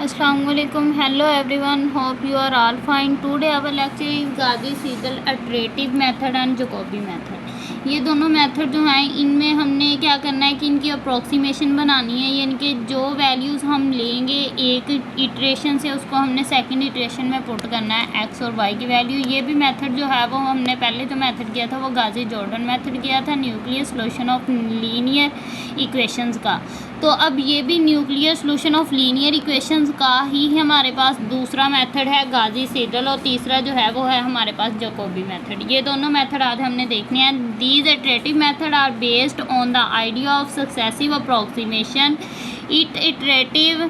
Assalamualaikum. Hello everyone. Hope you are all fine. Today our lecture is Gauss-Seidel iterative method and Jacobi method. ये दोनों method जो हैं इनमें हमने क्या करना है कि इनकी अप्रोक्सीमेशन बनानी है, यानी कि जो वैल्यूज़ हम लेंगे एक इटरेशन से उसको हमने सेकंड इटरेशन में पुट करना है एक्स और वाई की वैल्यू। ये भी मेथड जो है वो हमने पहले जो मेथड किया था वो गाजी-जॉर्डन मेथड किया था, nuclear solution of linear equations का। तो अब ये भी nuclear solution of linear equations का ही हमारे पास दूसरा मेथड है गाजी-सेडल, और तीसरा जो है वो है हमारे पास जैकोबी मेथड। ये दोनों मेथड आज हमने देखने हैं। These iterative method are based on the idea of successive approximation, iterative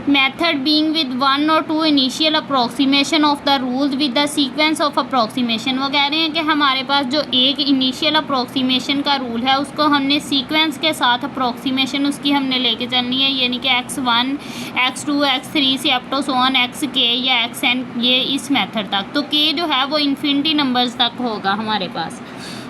method being with one or two initial approximation of the rules with the sequence of approximation। वो कह रहे हैं कि हमारे पास जो एक इनिशियल अप्रोक्सीमेशन का रूल है उसको हमने सीक्वेंस के साथ अप्रोक्सीमेशन उसकी हमने लेके चलनी है, यानी कि x1 x2 x3 से up to so on xk या xn, ये इस मेथड तक। तो k जो है वो इन्फिनिटी नंबर्स तक होगा हमारे पास।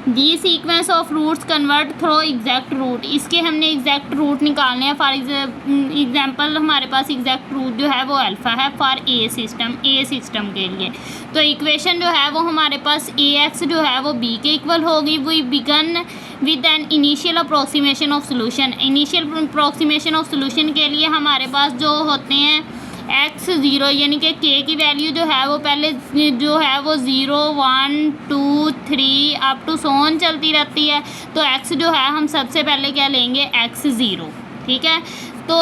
The sequence of roots convert through exact root, इसके हमने एग्जैक्ट रूट निकालने हैं। फॉर एग्जांपल हमारे पास एग्जैक्ट रूट जो है वो अल्फ़ा है फॉर ए सिस्टम के लिए। तो इक्वेशन जो है वो हमारे पास ए एक्स जो है वो बी के इक्वल होगी। We begin with an initial approximation of solution. Initial approximation of solution के लिए हमारे पास जो होते हैं x0, यानी कि k की वैल्यू जो है वो पहले जो है वो 0 1 2 3 अप टू सो ऑन चलती रहती है। तो x जो है हम सबसे पहले क्या लेंगे x0, ठीक है। तो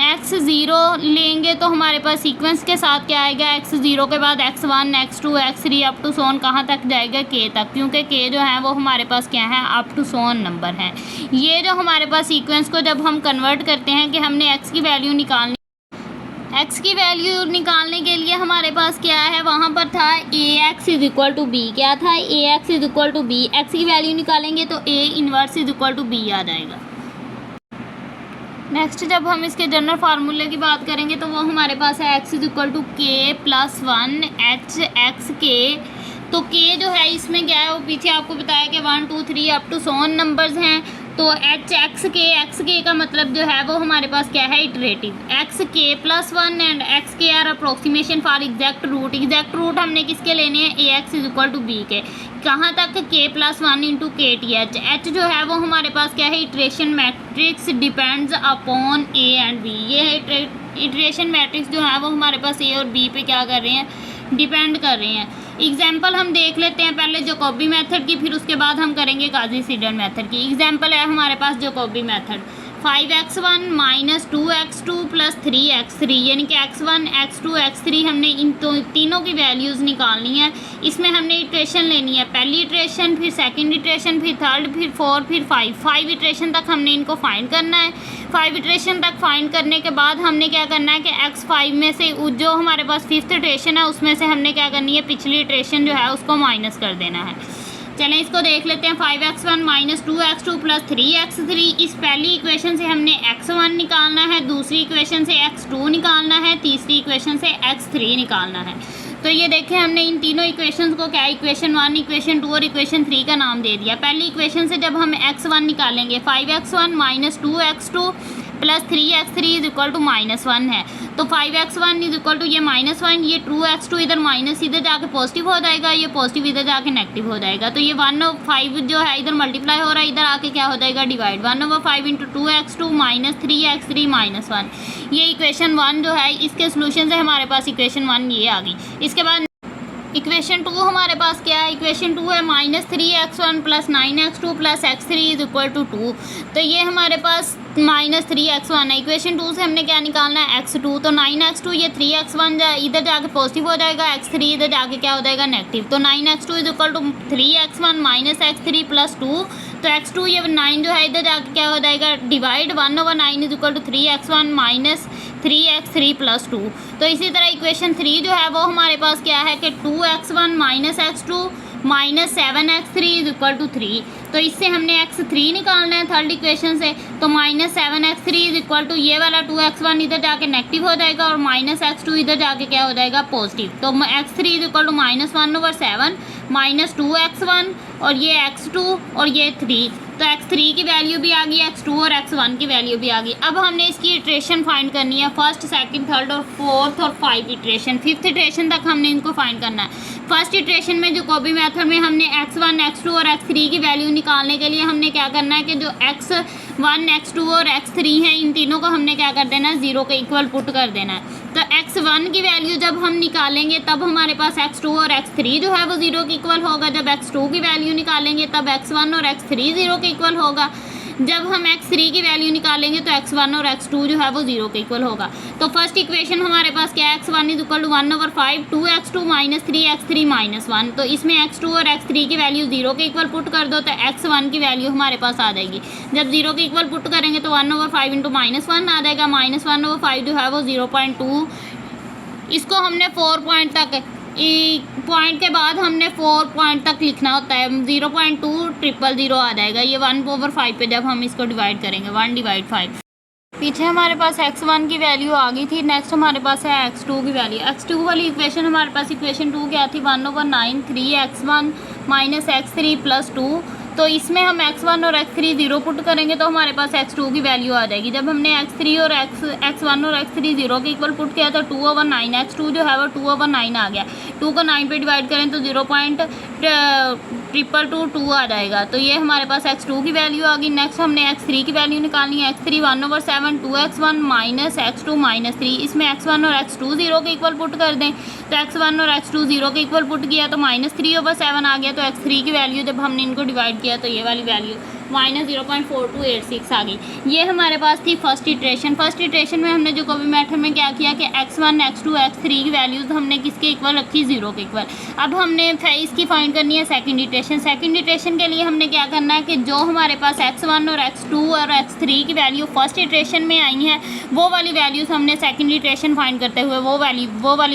x0 लेंगे तो हमारे पास सीक्वेंस के साथ क्या आएगा, x0 के बाद x1 x2 x3 up to so on कहाँ तक जाएगा, k तक, क्योंकि k जो है वो हमारे पास क्या है up to so on number है। ये जो हमारे पास सीक्वेंस को जब हम कन्वर्ट करते हैं कि हमने x की वैल्यू निकालनी, x की वैल्यू निकालने के लिए हमारे पास क्या है, वहाँ पर था A X is equal to B. क्या था, A X is equal to B. X की वैल्यू निकालेंगे तो A inverse is equal to B आ जाएगा। नेक्स्ट जब हम इसके जनरल फार्मूले की बात करेंगे तो वो हमारे पास है एक्स इज इक्वल टू के प्लस 1 एच एक्स के। तो के जो है इसमें क्या है वो पीछे आपको बताया कि 1 2 3 up to so on numbers हैं। तो एच एक्स के का मतलब जो है वो हमारे पास क्या है, iterative. X K plus 1 and X K are approximation for exact root. Exact root हमने किसके लेने हैं, A X is equal to B के। कहाँ तक, K plus 1 into K T H. H जो है वो हमारे पास क्या है, iteration matrix depends upon A and B. ये इटरेशन मैट्रिक्स जो है वो हमारे पास ए और बी पे क्या कर रहे हैं, डिपेंड कर रहे हैं। एग्जाम्पल हम देख लेते हैं पहले जैकोबी मेथड की, फिर उसके बाद हम करेंगे गाजी-सेडल मेथड की। एग्जाम्पल है हमारे पास Jacobi method 5x1 minus 2x2 plus 3x3, यानी कि x1 x2 x3 हमने इन तीनों की वैल्यूज़ निकालनी है। इसमें हमने इटरेशन लेनी है, पहली इटरेशन, फिर सेकंड इटरेशन, फिर थर्ड, फिर फोर्थ, फिर 5 इटरेशन तक हमने इनको फाइंड करना है। 5 इटरेशन तक फाइंड करने के बाद हमने क्या करना है कि x5 में से जो हमारे पास 5th इटरेशन है उसमें से हमने क्या करनी है, पिछली इटरेशन जो है उसको माइनस कर देना है। चलें इसको देख लेते हैं। 5x1 minus 2x2 plus 3x3, इस पहली इक्वेशन से हमने x1 निकालना है, दूसरी इक्वेशन से x2 निकालना है, तीसरी इक्वेशन से x3 निकालना है। तो ये देखें हमने इन तीनों इक्वेशंस को क्या इक्वेशन 1 इक्वेशन 2 और इक्वेशन 3 का नाम दे दिया। पहली इक्वेशन से जब हम x1 निकालेंगे 5x1 minus 2x2 plus 3x3 is equal to -1 है। तो 5x1 इज इक्वल टू ये -1, ये 2x2 इधर माइनस इधर जाके पॉजिटिव हो जाएगा, ये पॉजिटिव इधर जाके नेगेटिव हो जाएगा। तो ये 1/5 जो है इधर मल्टीप्लाई हो रहा है, इधर आके क्या हो जाएगा, divide. 1/5 into 2x2 minus 3x3 -1। ये इक्वेशन 1 जो है इसके सोल्यूशन से हमारे पास इक्वेशन 1 ये आ गई। इसके बाद इक्वेशन 2 हमारे पास क्या है, इक्वेशन 2 है -3x1 plus 9x2 plus x3 is equal to 2। तो ये हमारे पास -3x1 है। इक्वेशन 2 से हमने क्या निकालना है, x2। तो 9x2 ये 3x1 इधर जाके पॉजिटिव हो जाएगा, x3 इधर जाके क्या हो जाएगा, नेगेटिव। तो 9x2 is equal to 3x1 minus x3 plus 2। तो x2 ये 9 जो है इधर जाके क्या हो जाएगा, divide. 1/9 is equal to 3x1 minus 3x3 plus 2। तो इसी तरह इक्वेशन 3 जो है वो हमारे पास क्या है कि 2x1 minus x2 minus 7x3 is equal to 3। तो इससे हमने x3 निकालना है थर्ड इक्वेशन से। तो -7x3 इज इक्वल टू ये वाला 2x1 इधर जाके नेगेटिव हो जाएगा और -x2 इधर जाके क्या हो जाएगा, पॉजिटिव। तो x3 is equal to -1/7 -2x1 और ये x2 और ये 3। तो x3 की वैल्यू भी आ गई, x2 और x1 की वैल्यू भी आ गई। अब हमने इसकी इटरेशन फाइंड करनी है, फर्स्ट, सेकंड, थर्ड और फोर्थ और 5 इटरेशन, 5th इटरेशन तक हमने इनको फाइंड करना है। फर्स्ट इटरेशन में जैकोबी मेथड में हमने x1, x2 और x3 की वैल्यू निकालने के लिए हमने क्या करना है कि जो x1, x2 और x3 हैं इन तीनों को हमने क्या कर देना है, 0 के इक्वल पुट कर देना है। तो x1 की वैल्यू जब हम निकालेंगे तब हमारे पास x2 और x3 जो है वो 0 के इक्वल होगा। जब x2 की वैल्यू निकालेंगे तब x1 और x3 0 के इक्वल होगा। जब हम x3 की वैल्यू निकालेंगे तो x1 और x2 जो है वो 0 के इक्वल होगा। तो फर्स्ट इक्वेशन हमारे पास क्या है, x1 = 1/5 2x2 - 3x3 - 1। तो इसमें x2 और x3 की वैल्यू 0 के इक्वल पुट कर दो तो x1 की वैल्यू हमारे पास आ जाएगी। जब 0 के इक्वल पुट करेंगे तो 1/5 × -1 आ जाएगा, -1/5 जो है वो 0.2। इसको हमने 4 पॉइंट तक, पॉइंट के बाद हमने 4 पॉइंट तक लिखना होता है, 0.200 आ जाएगा। ये 1/5 पे जब हम इसको डिवाइड करेंगे 1/5। पीछे हमारे पास x1 की वैल्यू आ गई थी। नेक्स्ट हमारे पास है x2 की वैल्यू। x2 वाली इक्वेशन हमारे पास इक्वेशन 2 क्या थी, 1/9 3x1 - x3 + 2। तो इसमें हम x1 और x3 0 पुट करेंगे तो हमारे पास x2 की वैल्यू आ जाएगी। जब हमने x1 और x3 0 के इक्वल पुट किया तो 2/9, x2 जो है वो 2/9 आ गया। 2 को 9 पे डिवाइड करें तो 0.222 आ जाएगा। तो ये हमारे पास x2 की वैल्यू आ गई। नेक्स्ट हमने x3 की वैल्यू निकालनी है, x3 1/7 2x1 - x2 - 3। इसमें x1 और x2 0 के इक्वल पुट कर दें तो x1 और x2 0 के इक्वल पुट किया तो -3/7 आ गया। तो x3 की वैल्यू जब हमने इनको डिवाइड किया तो ये वाली वैल्यू -0.4286 आ गई। ये हमारे पास थी फर्स्ट इटरेशन। फर्स्ट इटरेशन में हमने जैकोबी मेथड में क्या किया कि x1, x2, x3 की वैल्यूज़ हमने किसके इक्वल रखी, 0 के इक्वल। अब हमने इसकी फाइंड करनी है सेकंड इटरेशन। सेकंड इटरेशन के लिए हमने क्या करना है कि जो हमारे पास x1 और x2 और x3 की वैल्यू फर्स्ट इटरेशन में आई हैं वो वाली वैल्यूज़ हमने सेकंड इटरेशन फाइंड करते हुए वो वाली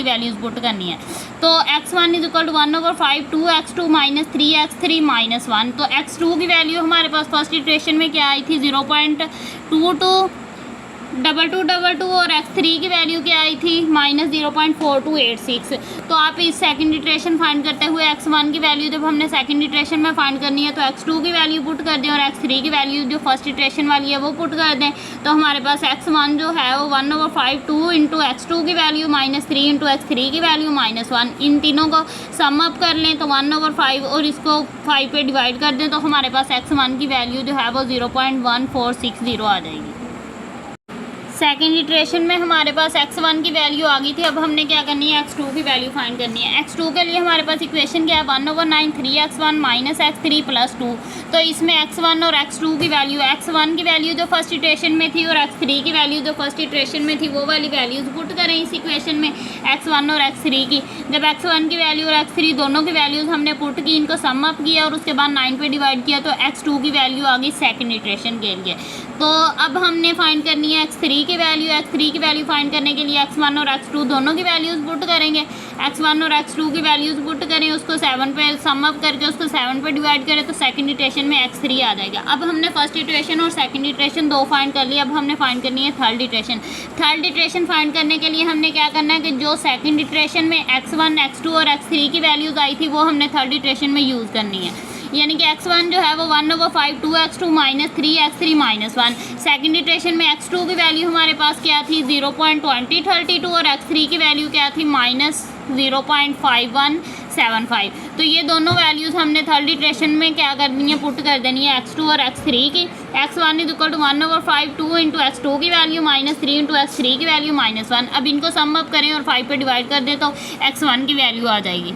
वैल्यूज़ पुट करनी है। तो x1 = 1/5 2x2 - 3x3 - 1। तो x2 की वैल्यू हमारे पास फर्स्ट इटरेशन में क्या आई थी, 0.2222 और x3 की वैल्यू क्या आई थी, -0.4286। तो आप इस सेकंड इटरेशन फाइंड करते हुए x1 की वैल्यू जब हमने सेकंड इटरेशन में फाइंड करनी है तो x2 की वैल्यू पुट कर दें और x3 की वैल्यू जो फर्स्ट इटरेशन वाली है वो पुट कर दें। तो हमारे पास x1 जो है वो 1/5 2 × x2 की वैल्यू -3 × x3 की वैल्यू -1। इन तीनों को सम अप कर लें तो 1/5 और इसको 5 पे डिवाइड कर दें तो हमारे पास x1 की वैल्यू जो है वो 0.1460 आ जाएगी। सेकंड इटरेशन में हमारे पास x1 की वैल्यू आ गई थी। अब हमने क्या करनी है, x2 की वैल्यू फाइंड करनी है। x2 के लिए हमारे पास इक्वेशन क्या है, 1/9 3x1 - x3 + 2। तो इसमें x1 और x2 की वैल्यू, x1 की वैल्यू जो फर्स्ट इटरेशन में थी और x3 की वैल्यू जो फर्स्ट इटरेशन में थी वो वाली वैल्यूज़ पुट करें इस इक्वेशन में, x1 और x3 की। जब x1 की वैल्यू और x3 दोनों की वैल्यूज़ हमने पुट की, इनको सम अप किया और उसके बाद 9 पे डिवाइड किया तो x2 की वैल्यू आ गई सेकंड इटरेशन के लिए। तो अब हमने फाइंड करनी है x3 की वैल्यू। x3 की वैल्यू फाइंड करने के लिए x1 और x2 दोनों की वैल्यूज़ पुट करेंगे। x1 और x2 की वैल्यूज़ पुट करें, उसको 7 पे सम अप करके उसको 7 पे डिवाइड करें तो सेकंड इटरेशन में x3 आ जाएगा। अब हमने फर्स्ट इटरेशन और सेकंड इटरेशन दो फाइंड कर लिया। अब हमने फाइंड करनी है third iteration. Third iteration find करने के लिए हमने क्या करना है कि जो सेकंड इटरेशन में x1, x2 और x3 की वैल्यूज़ आई थी वो हमने थर्ड इटरेशन में यूज़ करनी है। यानी कि x1 जो है वो 1/5 2x2 - 3x3 - 1। सेकंड इटरेशन में x2 की वैल्यू हमारे पास क्या थी, 0.2032 और x3 की वैल्यू क्या थी, -0.5175। तो ये दोनों वैल्यूज़ हमने थर्ड इटरेशन में क्या करनी है, पुट कर देनी है x2 और x3 की। x1 = 1/5 2 × x2 की वैल्यू -3 × x3 की वैल्यू -1। अब इनको सम अप करें और 5 पे डिवाइड कर दें तो x1 की वैल्यू आ जाएगी।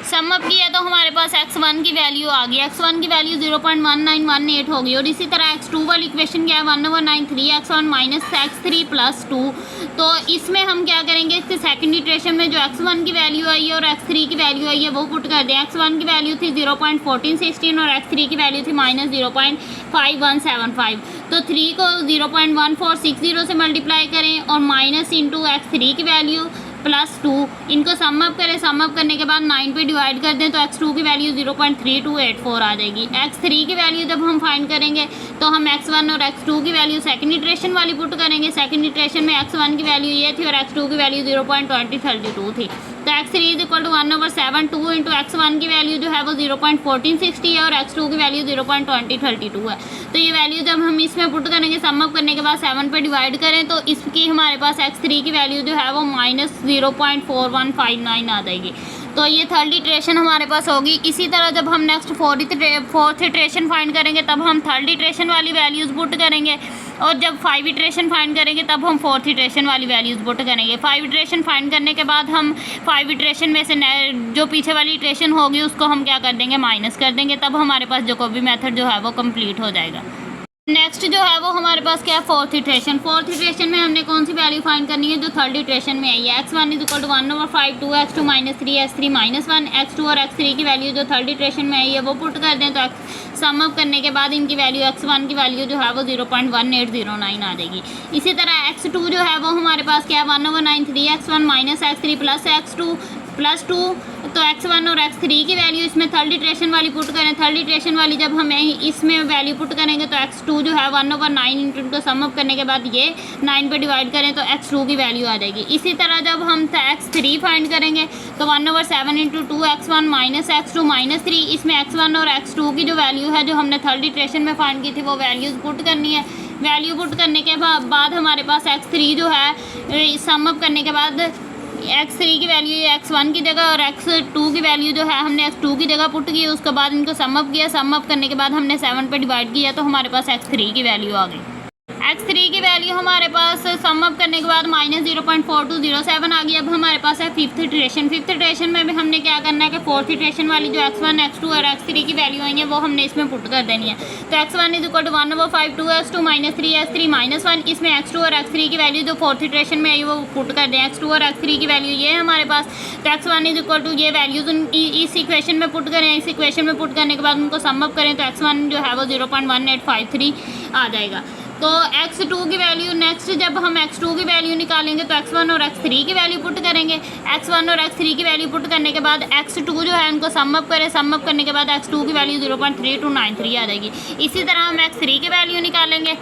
सम अप किया तो हमारे पास x1 की वैल्यू आ गई। x1 की वैल्यू 0.1918 होगी। और इसी तरह x2 वाली इक्वेशन क्या है, 1/9 3x1 - x3 + 2। तो इसमें हम क्या करेंगे, इसके सेकंड इटरेशन में जो x1 की वैल्यू आई है और x3 की वैल्यू आई है वो पुट कर दें। x1 की वैल्यू थी 0.1416 और x3 की वैल्यू थी -0.5175। तो 3 को 0.1460 से मल्टीप्लाई करें और माइनस इंटू x3 की वैल्यू +2, इनको सम अप करें। सम अप करने के बाद 9 पे डिवाइड कर दें तो x2 की वैल्यू 0.3284 आ जाएगी। x3 की वैल्यू जब हम फाइंड करेंगे तो हम x1 और x2 की वैल्यू सेकंड इटरेशन वाली पुट करेंगे। सेकंड इटरेशन में x1 की वैल्यू ये थी और x2 की वैल्यू 0.2032 थी। तो x3 is equal to 1/7 2 into x1 की वैल्यू जो है वो 0.1460 है और x2 की वैल्यू 0.2032 है। तो ये वैल्यू जब हम इसमें पुट करेंगे, सम अप करने के बाद 7 पे डिवाइड करें तो इसकी हमारे पास x3 की वैल्यू जो है वो -0.4159 आ जाएगी। तो ये थर्ड इटरेशन हमारे पास होगी। इसी तरह जब हम नेक्स्ट फोर्थ इटरेशन फाइंड करेंगे तब हम थर्ड इटरेशन वाली वैल्यूज़ पुट करेंगे और जब 5 इटरेशन फाइंड करेंगे तब हम फोर्थ इटरेशन वाली वैल्यूज़ पुट करेंगे। 5 इटरेशन फाइंड करने के बाद हम 5 इटरेशन में से जो पीछे वाली इटरेशन होगी उसको हम क्या कर देंगे, माइनस कर देंगे, तब हमारे पास जैकोबी मेथड जो है वो कंप्लीट हो जाएगा। नेक्स्ट जो है वो हमारे पास क्या है, फोर्थ इटरेशन। फोर्थ इटरेशन में हमने कौन सी वैल्यू फाइंड करनी है, जो थर्ड इटरेशन में आई है। x1 is equal to 1/5 2 x2 -3 x3 -1 x2 और x3 की वैल्यू जो थर्ड इटरेशन में आई है वो पुट कर दें तो सम अप करने के बाद इनकी वैल्यू x1 की वैल्यू जो है वो 0.1809 आ जाएगी। इसी तरह x2 जो है वो हमारे पास क्या है, 1/9 3 x1 -x3 प्लस x2 +2। तो x1 और x3 की वैल्यू इसमें थर्ड इटरेशन वाली पुट करें। थर्ड इटरेशन वाली जब हमें इसमें वैल्यू पुट करेंगे तो x2 जो है 1/9 इंटू इनको सम अप करने के बाद ये 9 पे डिवाइड करें तो x2 की वैल्यू आ जाएगी। इसी तरह जब हम x3 फाइंड करेंगे तो 1/7 इंटू 2 x1 -x2 -3, इसमें x1 और x2 की जो वैल्यू है जो हमने थर्ड इटरेशन में फाइंड की थी वो वैल्यूज़ पुट करनी है। वैल्यू पुट करने के बाद हमारे पास x3 जो है सम अप करने के बाद x3 की वैल्यू x1 की जगह और x2 की वैल्यू जो है हमने x2 की जगह पुट की, उसके बाद इनको सम अप किया। सम अप करने के बाद हमने 7 पे डिवाइड किया तो हमारे पास x3 की वैल्यू आ गई। x3 की वैल्यू हमारे पास सम अप करने के बाद -0.4207 आ गई। अब हमारे पास है फिफ्थ इटरेशन। फिफ्थ इटरेशन में भी हमने क्या करना है कि फोर्थ इटरेशन वाली जो x1 x2 और x3 की वैल्यू आई है वो हमने इसमें पुट कर देनी है। तो x1 is equal to 1/5 2 x2 -3 x3 -1, इसमें x2 और x3 की वैल्यू जो फोर्थ इटरेशन में आई वो पुट कर दें। x2 और x3 की वैल्यू ये है हमारे पास। तो x1 इज इक्वल टू ये वैल्यूज इस इक्वेशन में पुट करें। इस इक्वेशन में पुट करने के बाद उनको सम अप करें तो x1 जो है वो 0.1853 आ जाएगा। तो x2 की वैल्यू नेक्स्ट जब हम x2 की वैल्यू निकालेंगे तो x1 और x3 की वैल्यू पुट करेंगे। x1 और x3 की वैल्यू पुट करने के बाद x2 जो है उनको सम अप करें। सम अप करने के बाद x2 की वैल्यू 0.3293 आ जाएगी। इसी तरह हम x3 की वैल्यू निकालेंगे।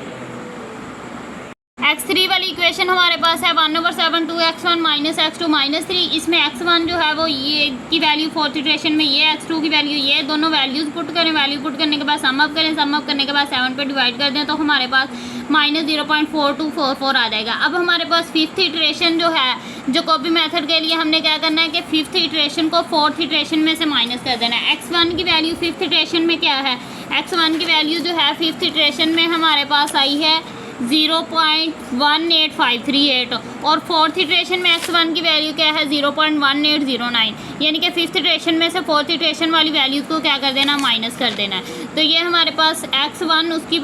x3 वाली इक्वेशन हमारे पास है 1/7 2 x1 -x2 -3, इसमें x1 जो है वो ये की वैल्यू फोर्थ इटरेशन में ये, x2 की वैल्यू ये, दोनों वैल्यूज़ पुट करें। वैल्यू पुट करने के बाद सम अप करें। सम अप करने के बाद 7 पे डिवाइड कर दें तो हमारे पास -0.4244 आ जाएगा। अब हमारे पास फिफ्थ इटरेशन जो है जैकोबी मेथड के लिए हमने क्या करना है कि फिफ्थ इटरेशन को फोर्थ इटरेशन में से माइनस कर देना है। x1 की वैल्यू फिफ्थ इटरेशन में क्या है, x1 की वैल्यू जो है फिफ्थ इटरेशन में हमारे पास आई है 0.18538 और फोर्थ इटरेशन में x1 की वैल्यू क्या है 0.1809, यानी कि फिफ्थ इटरेशन में से फोर्थ इटरेशन वाली वैल्यूज़ को क्या कर देना, माइनस कर देना है। तो ये हमारे पास x1 उसकी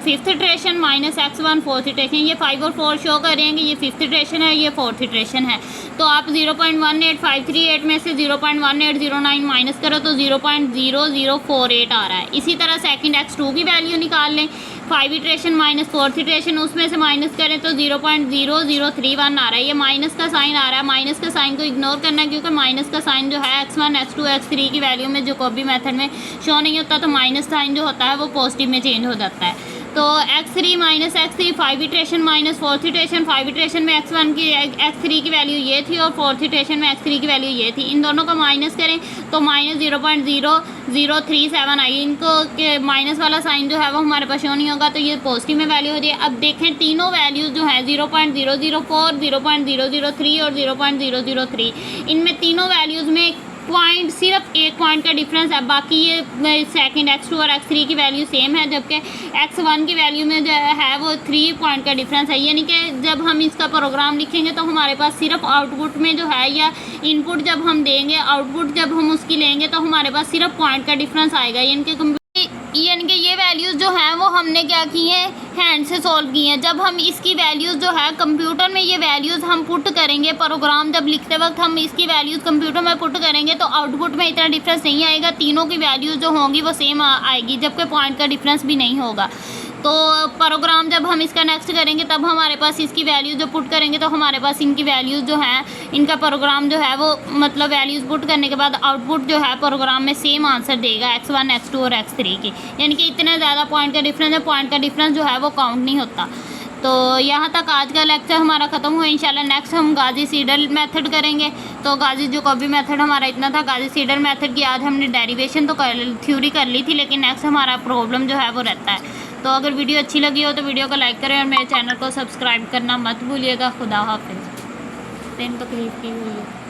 fifth iteration minus x1 fourth iteration, ये 5 और 4 शो कर रहे हैं कि ये फिफ्थ इटरेशन है, ये फोर्थ इटरेशन है। तो आप 0.18538 में से 0.1809 माइनस करो तो 0.0048 आ रहा है। इसी तरह सेकंड x2 की वैल्यू निकाल लें। 5 इटरेशन माइनस फोर्थ इटरेशन उसमें से माइनस करें तो 0.0031 आ रहा है। ये माइनस का साइन आ रहा है, माइनस का साइन को इग्नोर करना है क्योंकि माइनस का साइन जो है x1 x2 x3 की वैल्यू में जैकोबी मेथड में शो नहीं होता, तो माइनस साइन जो होता है वो पॉजिटिव में चेंज हो जाता है। तो x3 minus x3 5 iteration minus fourth iteration. 5 iteration में x1 की x3 की वैल्यू ये थी और फोर्थ इटरेशन में x3 की वैल्यू ये थी। इन दोनों को माइनस करें तो -0.0037 आई। इनको माइनस वाला साइन जो है वो हमारे पास शो नहीं होगा, तो ये पॉजिटिव में वैल्यू हो जाए। अब देखें तीनों वैल्यूज़ जो हैं 0.004 0.003 और 0.003, इनमें तीनों वैल्यूज़ में पॉइंट सिर्फ एक पॉइंट का डिफरेंस है, बाकी ये सेकंड x2 और x3 की वैल्यू सेम है, जबकि x1 की वैल्यू में जो है वो 3 पॉइंट का डिफरेंस है। यानी कि जब हम इसका प्रोग्राम लिखेंगे तो हमारे पास सिर्फ आउटपुट में जो है या इनपुट जब हम देंगे, आउटपुट जब हम उसकी लेंगे तो हमारे पास सिर्फ पॉइंट का डिफरेंस आएगा। यानी कि ये वैल्यूज़ जो हैं वो हमने क्या की हैं, हैंड से सॉल्व की हैं। जब हम इसकी वैल्यूज़ जो है कंप्यूटर में ये वैल्यूज़ हम पुट करेंगे, प्रोग्राम जब लिखते वक्त हम इसकी वैल्यूज़ कंप्यूटर में पुट करेंगे तो आउटपुट में इतना डिफरेंस नहीं आएगा, तीनों की वैल्यूज़ जो होंगी वो सेम आएगी, जबकि पॉइंट का डिफरेंस भी नहीं होगा। तो प्रोग्राम जब हम इसका नेक्स्ट करेंगे तब हमारे पास इसकी वैल्यूज़ जो पुट करेंगे तो हमारे पास इनकी वैल्यूज़ जो हैं, इनका प्रोग्राम जो है वो मतलब वैल्यूज़ पुट करने के बाद आउटपुट जो है प्रोग्राम में सेम आंसर देगा x1 x2 और x3 की। यानी कि इतना ज़्यादा पॉइंट का डिफरेंस है, पॉइंट का डिफरेंस जो है वो काउंट नहीं होता। तो यहाँ तक आज का लेक्चर हमारा ख़त्म हुआ। इंशाल्लाह नेक्स्ट हम गाजी सीडल मेथड करेंगे। तो गाजी जैकोबी मेथड हमारा इतना था। गाजी सीडल मेथड की आज हमने डेरिवेशन तो थ्योरी कर ली थी, लेकिन नेक्स्ट हमारा प्रॉब्लम जो है वो रहता है। तो अगर वीडियो अच्छी लगी हो तो वीडियो को लाइक करें और मेरे चैनल को सब्सक्राइब करना मत भूलिएगा। खुदा हाफिज़। दिन तकलीफ की हुई है।